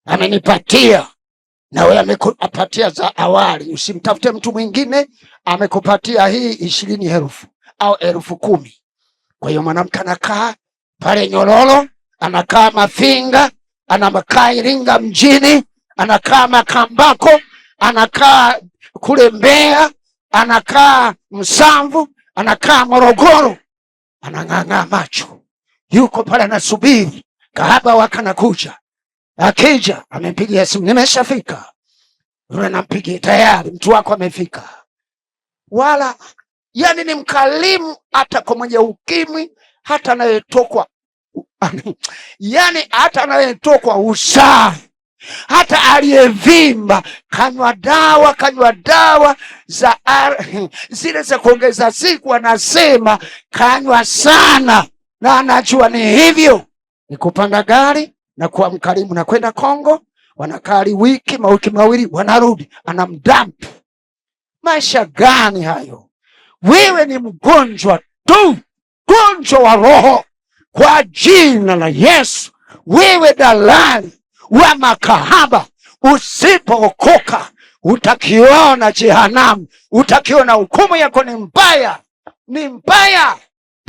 amenipatia, na wewe amekupatia za awali. Usimtafute mtu mwingine, amekupatia hii 20,000 au 10,000. Kwa hiyo mwanamke anakaa pale Nyororo, anakaa Mafinga, anakaa Iringa mjini, anakaa Makambako, anakaa kule Mbeya, anakaa Msamvu, anakaa Morogoro. Anang'ang'aa macho, yuko pale anasubiri kahaba wake anakuja. Akija amempigia simu, nimeshafika. Yule anampigia, tayari mtu wako amefika. Wala yani ni mkalimu, hata kwa mwenye ukimwi, hata anayetokwa yani hata anayetokwa usaa, hata aliyevimba kanywa dawa za zile za kuongeza siku, anasema kanywa sana, na anajua ni hivyo. Ni kupanda gari na kuwa mkarimu na kwenda Kongo, wanakaa wiki mawili, wanarudi, anamdamp. Maisha gani hayo? Wewe ni mgonjwa tu, gonjwa wa roho. Kwa jina la Yesu, wewe dalali wa makahaba, usipookoka utakiona jehanamu, utakiona hukumu yako ni mbaya.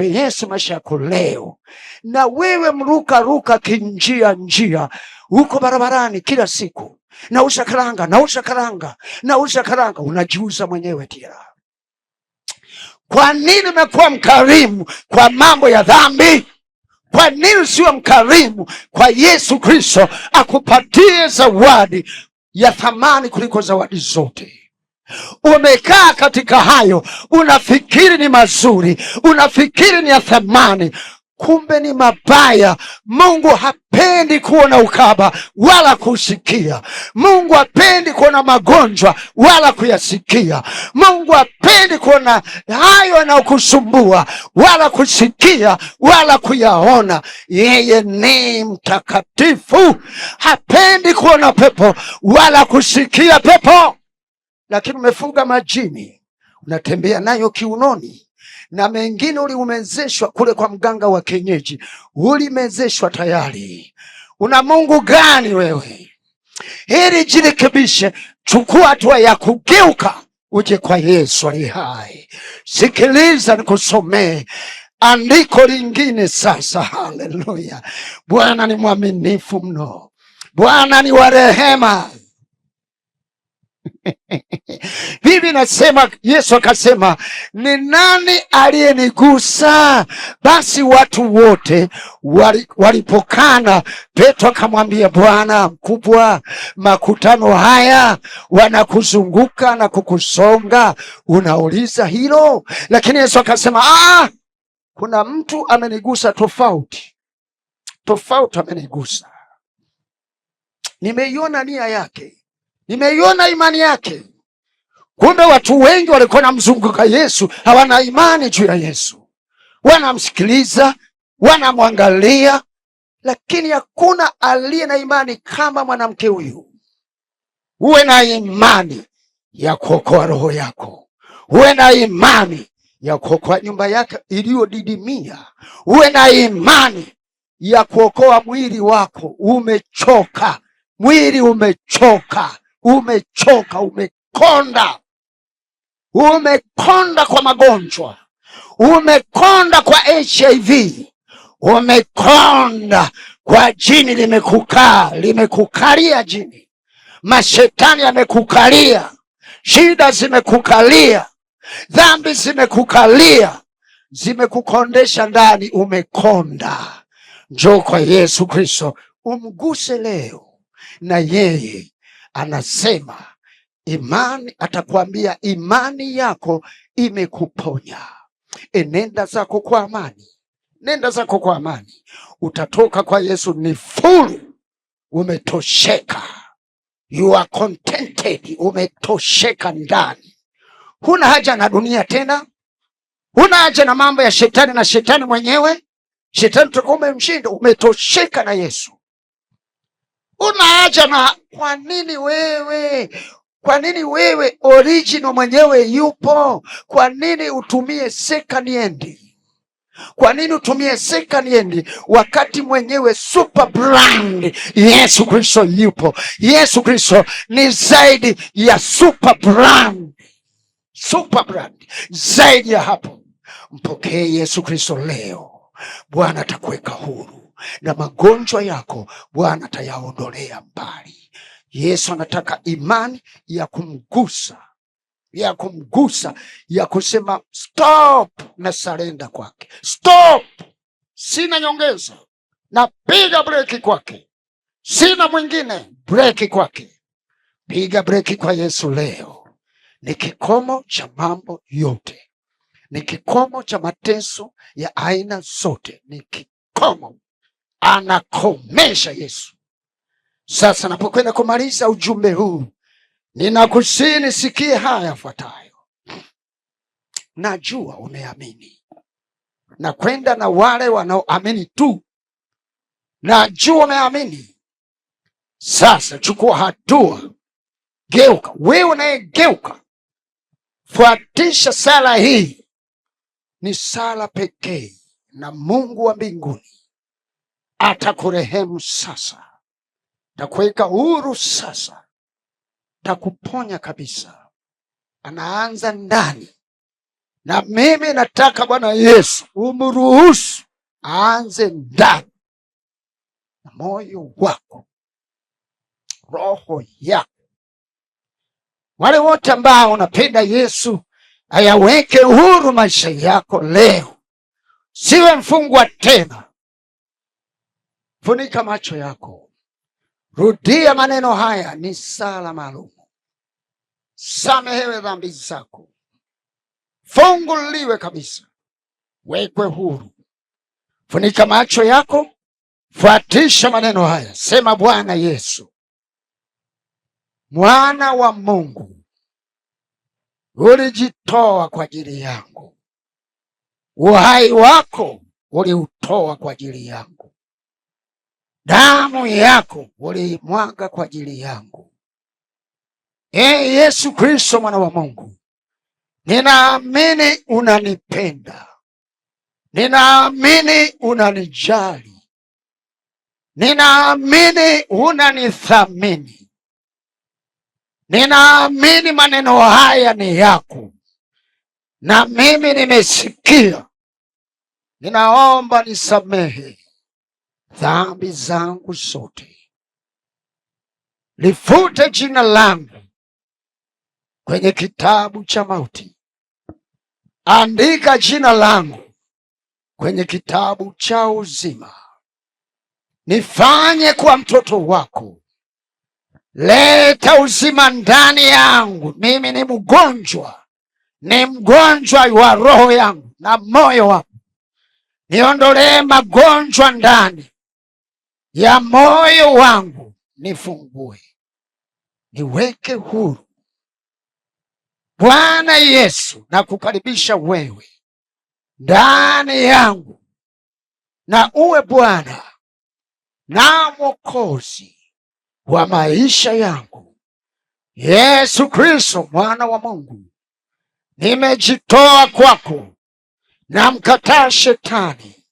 Yesu maisha yako leo. Na wewe mruka kinjia huko barabarani kila siku, nausha karanga, unajiuza mwenyewe tira. Kwa nini umekuwa mkarimu kwa mambo ya dhambi? Kwa nini usiwe mkarimu kwa Yesu Kristo akupatie zawadi ya thamani kuliko zawadi zote? Umekaa katika hayo, unafikiri ni mazuri, unafikiri ni ya thamani, kumbe ni mabaya. Mungu hapendi kuona ukaba wala kusikia. Mungu hapendi kuona magonjwa wala kuyasikia. Mungu hapendi kuona hayo yanayokusumbua wala kusikia wala kuyaona. Yeye ni mtakatifu, hapendi kuona pepo wala kusikia pepo. Lakini umefuga majini, unatembea nayo kiunoni, na mengine uliumezeshwa kule kwa mganga wa kienyeji, ulimezeshwa tayari. Una Mungu gani wewe? Ili jirekebishe, chukua hatua ya kugeuka, uje kwa Yesu aliye hai. Sikiliza nikusomee andiko lingine sasa. Haleluya! Bwana ni mwaminifu mno, Bwana ni wa rehema. Bibi nasema, Yesu akasema, ni nani aliyenigusa? Basi watu wote walipokana, Petro akamwambia, Bwana mkubwa, makutano haya wanakuzunguka na kukusonga, unauliza hilo? Lakini Yesu akasema, kuna mtu amenigusa tofauti, amenigusa. Nimeiona nia yake, nimeiona imani yake. Kumbe watu wengi walikuwa namzunguka Yesu, hawana imani juu ya Yesu. Wanamsikiliza, wanamwangalia, lakini hakuna aliye na imani kama mwanamke huyu. Uwe na imani ya kuokoa roho yako, uwe na imani ya kuokoa nyumba yako iliyodidimia, uwe na imani ya kuokoa mwili wako. Umechoka, mwili umechoka, umekonda kwa magonjwa, umekonda kwa HIV, umekonda kwa jini limekukalia jini, mashetani yamekukalia, shida zimekukalia, dhambi zimekukalia, zimekukondesha ndani, umekonda. Njoo kwa Yesu Kristo, umguse leo, na yeye anasema imani, atakwambia imani yako imekuponya. Nenda zako kwa amani, nenda zako kwa amani. Utatoka kwa Yesu ni full, umetosheka. You are contented, umetosheka ndani. Huna haja na dunia tena, huna haja na mambo ya shetani na shetani mwenyewe. Shetani tutakuwa umemshinda, umetosheka na Yesu. Huna haja na kwa nini wewe original mwenyewe yupo? Kwa nini utumie second hand? Kwa nini utumie second hand wakati mwenyewe super brand Yesu Kristo yupo? Yesu Kristo ni zaidi ya super brand. Super brand. Zaidi ya hapo. Mpokee Yesu Kristo leo. Bwana atakuweka huru, na magonjwa yako Bwana atayaondolea mbali. Yesu anataka imani ya kumgusa, ya kusema stop na surrender kwake. Stop, sina nyongeza, na piga breki kwake, sina mwingine, breki kwake. Piga breki kwa Yesu leo. Ni kikomo cha mambo yote, ni kikomo cha mateso ya aina zote, ni kikomo. Anakomesha Yesu. Sasa napokwenda kumaliza ujumbe huu, ninakusihi nisikie haya yafuatayo. Najua umeamini, na kwenda na wale wanaoamini tu. Najua umeamini. Sasa chukua hatua, geuka. Wewe unayegeuka, fuatisha sala hii. Ni sala pekee, na Mungu wa mbinguni atakurehemu sasa, takuweka huru sasa, takuponya kabisa. Anaanza ndani, na mimi nataka Bwana Yesu umruhusu aanze ndani na moyo wako, roho yako. Wale wote ambao unapenda Yesu ayaweke huru maisha yako leo, siwe mfungwa tena. Funika macho yako, rudia maneno haya, ni sala maalum. Samehewe dhambi zako, funguliwe kabisa, wekwe huru. Funika macho yako, fuatisha maneno haya, sema: Bwana Yesu, mwana wa Mungu, ulijitoa kwa ajili yangu, uhai wako uliutoa kwa ajili yangu, damu yako ulimwaga kwa ajili yangu. Yesu Kristo, mwana wa Mungu, ninaamini unanipenda, ninaamini unanijali, ninaamini unanithamini. Ninaamini maneno haya ni yako, na mimi nimesikia. Ninaomba nisamehe dhambi zangu zote, lifute jina langu kwenye kitabu cha mauti, andika jina langu kwenye kitabu cha uzima. Nifanye kuwa mtoto wako, leta uzima ndani yangu. Mimi ni mgonjwa wa roho yangu na moyo wangu. Niondolee magonjwa ndani ya moyo wangu, nifungue, niweke huru. Bwana Yesu, nakukaribisha wewe ndani yangu, na uwe Bwana na Mwokozi wa maisha yangu. Yesu Kristo, mwana wa Mungu, nimejitoa kwako, na mkataa shetani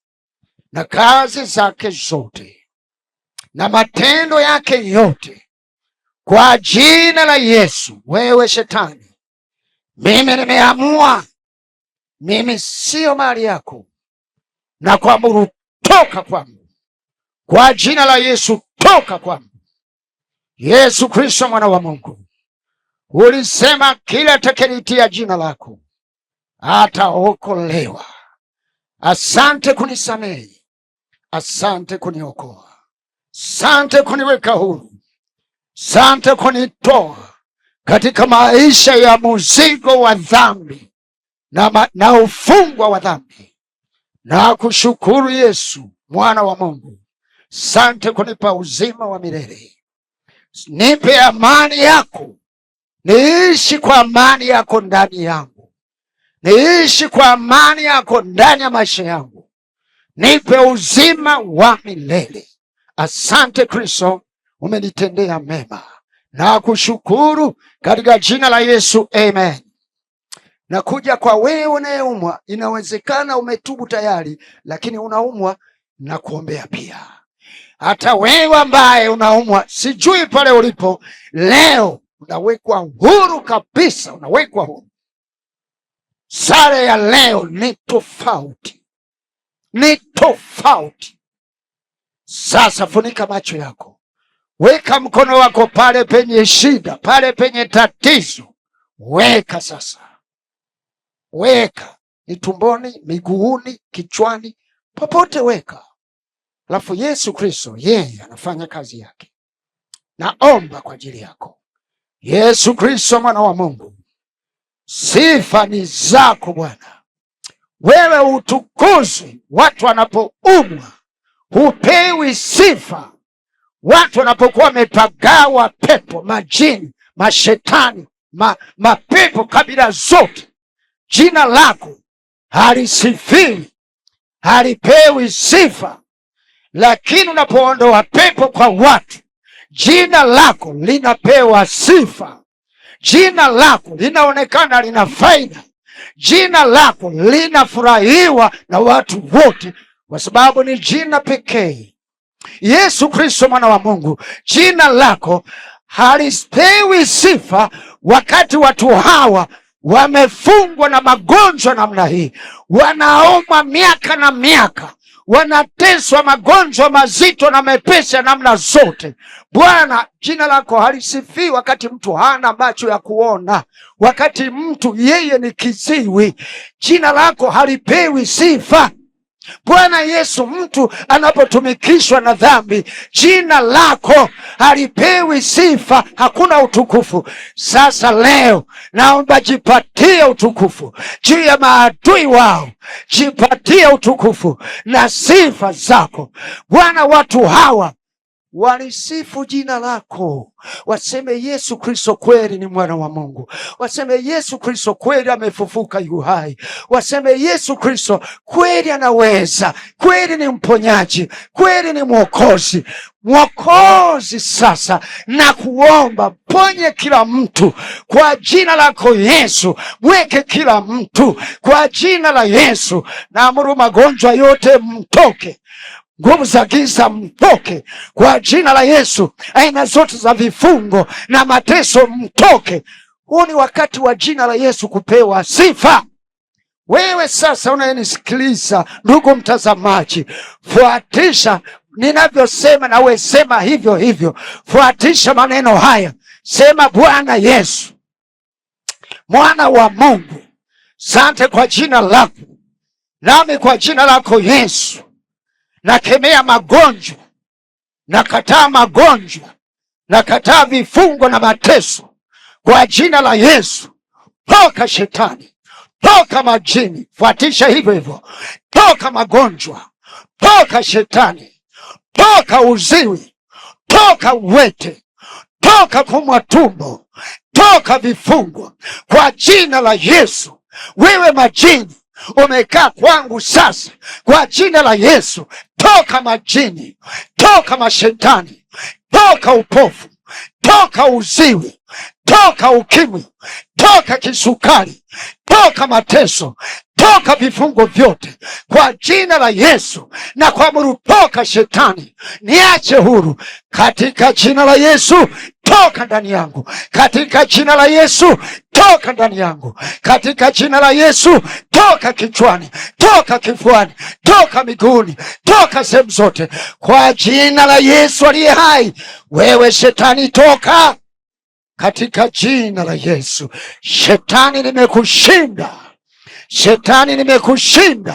na kazi zake zote na matendo yake yote kwa jina la Yesu. Wewe shetani, mimi nimeamua, mimi sio mali yako, na kuamuru toka kwangu kwa jina la Yesu. Toka kwangu. Yesu Kristo, mwana wa Mungu, ulisema kila atakayeliitia jina lako ataokolewa. Asante kunisamehe, asante kuniokoa, asante kuniweka huru, asante kunitoa katika maisha ya mzigo wa dhambi na ufungwa wa dhambi. Na kushukuru Yesu, mwana wa Mungu, asante kunipa uzima wa milele. Nipe amani yako, niishi kwa amani yako ndani yangu, niishi kwa amani yako ndani ya maisha yangu. Nipe uzima wa milele. Asante Kristo, umenitendea mema, na kushukuru katika jina la Yesu, amen. Nakuja kwa wewe unayeumwa. Inawezekana umetubu tayari, lakini unaumwa, na kuombea pia. Hata wewe ambaye unaumwa, sijui pale ulipo, leo unawekwa huru kabisa, unawekwa huru. Sare ya leo ni tofauti, ni tofauti. Sasa funika macho yako, weka mkono wako pale penye shida, pale penye tatizo. Weka sasa, weka ni tumboni, miguuni, kichwani, popote weka. Alafu Yesu Kristo, yeye anafanya kazi yake. Naomba kwa ajili yako. Yesu Kristo, mwana wa Mungu, sifa ni zako Bwana. Wewe utukuzwe. Watu wanapoumwa hupewi sifa. Watu wanapokuwa wamepagawa pepo, majini, mashetani, mapepo kabila zote, jina lako halisifiwi, halipewi sifa. Lakini unapoondoa pepo kwa watu, jina lako linapewa sifa. Jina lako linaonekana lina faida. Jina lako linafurahiwa na watu wote, kwa sababu ni jina pekee. Yesu Kristo, mwana wa Mungu, jina lako halipewi sifa wakati watu hawa wamefungwa na magonjwa namna hii, wanaomba miaka na miaka, wanateswa magonjwa mazito na mepesi ya namna zote. Bwana, jina lako halisifiwi wakati mtu hana macho ya kuona, wakati mtu yeye ni kiziwi. Jina lako halipewi sifa. Bwana Yesu, mtu anapotumikishwa na dhambi, jina lako halipewi sifa, hakuna utukufu. Sasa leo naomba jipatie utukufu juu ya maadui wao, jipatie utukufu na sifa zako Bwana. Watu hawa walisifu jina lako, waseme Yesu Kristo kweli ni mwana wa Mungu, waseme Yesu Kristo kweli amefufuka yu hai, waseme Yesu Kristo kweli anaweza, kweli ni mponyaji, kweli ni mwokozi. Mwokozi, sasa na kuomba ponye kila mtu kwa jina lako Yesu, mweke kila mtu kwa jina la Yesu. Naamuru magonjwa yote mtoke, nguvu za giza mtoke kwa jina la Yesu. Aina zote za vifungo na mateso mtoke. Huu ni wakati wa jina la Yesu kupewa sifa. Wewe sasa unayenisikiliza, ndugu mtazamaji, fuatisha ninavyosema, na wewe sema hivyo hivyo. Fuatisha maneno haya, sema: Bwana Yesu, mwana wa Mungu, asante kwa jina lako, nami kwa jina lako Yesu nakemea magonjwa, nakataa magonjwa, nakataa vifungo na mateso kwa jina la Yesu. Toka shetani, toka majini, fuatisha hivyo hivyo. Toka magonjwa, toka shetani, toka uziwi, toka uwete, toka kumwa tumbo, toka vifungo kwa jina la Yesu. Wewe majini umekaa kwangu sasa, kwa jina la Yesu, toka majini, toka mashetani, toka upofu, toka uziwi, toka ukimwi, toka kisukari, toka mateso, toka vifungo vyote kwa jina la Yesu. Na kuamuru toka shetani, niache huru katika jina la Yesu. Toka ndani yangu katika jina la Yesu. Toka ndani yangu katika jina la Yesu. Toka kichwani, toka kifuani, toka miguuni, toka sehemu zote kwa jina la Yesu aliye hai. Wewe shetani, toka katika jina la Yesu. Shetani, nimekushinda. Shetani, nimekushinda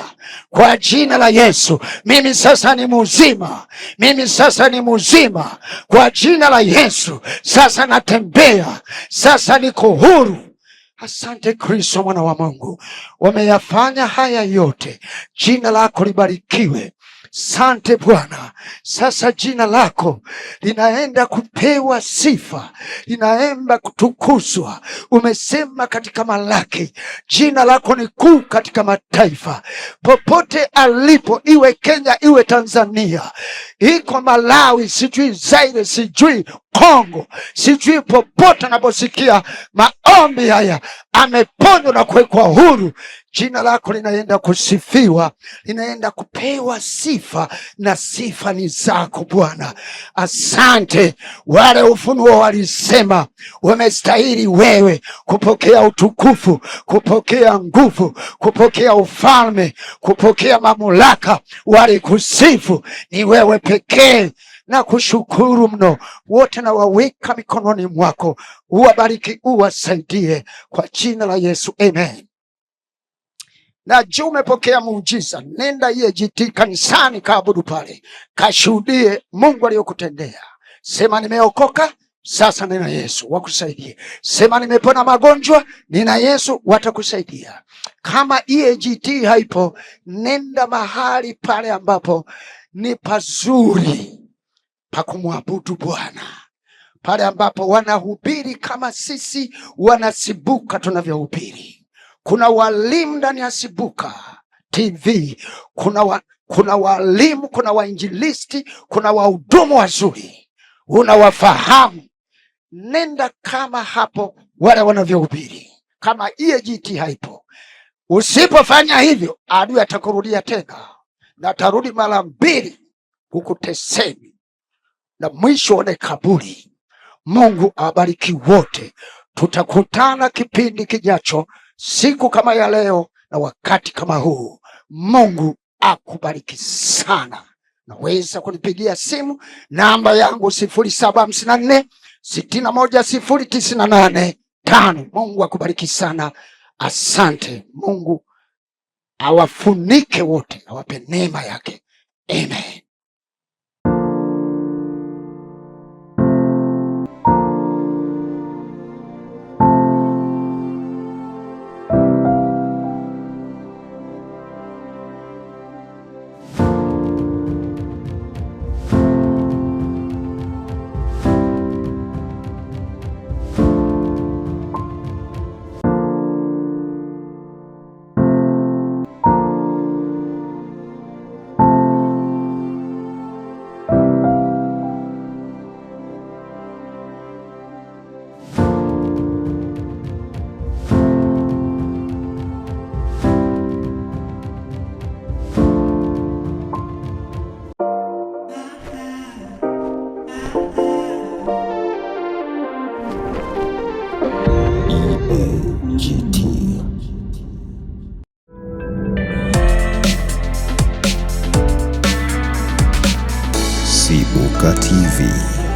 kwa jina la Yesu. Mimi sasa ni mzima, mimi sasa ni mzima kwa jina la Yesu. Sasa natembea, sasa niko huru. Asante Kristo, mwana wa Mungu, wameyafanya haya yote. Jina lako libarikiwe. Sante Bwana. Sasa jina lako linaenda kupewa sifa, linaenda kutukuzwa. Umesema katika Malaki, jina lako ni kuu katika mataifa. Popote alipo, iwe Kenya, iwe Tanzania, iko Malawi, sijui Zaire, sijui Kongo, sijui popote anaposikia maombi haya, ameponywa na kuwekwa huru. Jina lako linaenda kusifiwa, linaenda kupewa sifa, na sifa ni zako Bwana. Asante. Wale ufunuo walisema umestahili wewe kupokea utukufu, kupokea nguvu, kupokea ufalme, kupokea mamlaka. Walikusifu, ni wewe pekee. Na kushukuru mno. Wote na waweka mikononi mwako, uwabariki, uwasaidie kwa jina la Yesu, amen. Na juu umepokea muujiza, nenda EAGT kanisani, kaabudu pale, kashuhudie Mungu aliyokutendea. Sema nimeokoka, sasa nina Yesu wakusaidie. Sema nimepona magonjwa, nina Yesu watakusaidia. Kama EAGT haipo, nenda mahali pale ambapo ni pazuri pa kumwabudu Bwana, pale ambapo wanahubiri kama sisi wanasibuka tunavyohubiri. Kuna walimu ndani ya Sibuka TV, kuna walimu, kuna wainjilisti, kuna wahudumu wazuri, unawafahamu. Nenda kama hapo wale wanavyohubiri. Kama EAGT haipo, usipofanya hivyo, adui atakurudia tena, na atarudi mara mbili kukuteseni, na mwisho one kaburi. Mungu awabariki wote. Tutakutana kipindi kijacho, siku kama ya leo na wakati kama huu. Mungu akubariki sana. Naweza kunipigia simu, namba yangu 0754610985. Mungu akubariki sana. Asante. Mungu awafunike wote, awape neema yake. Amen. Baraka TV.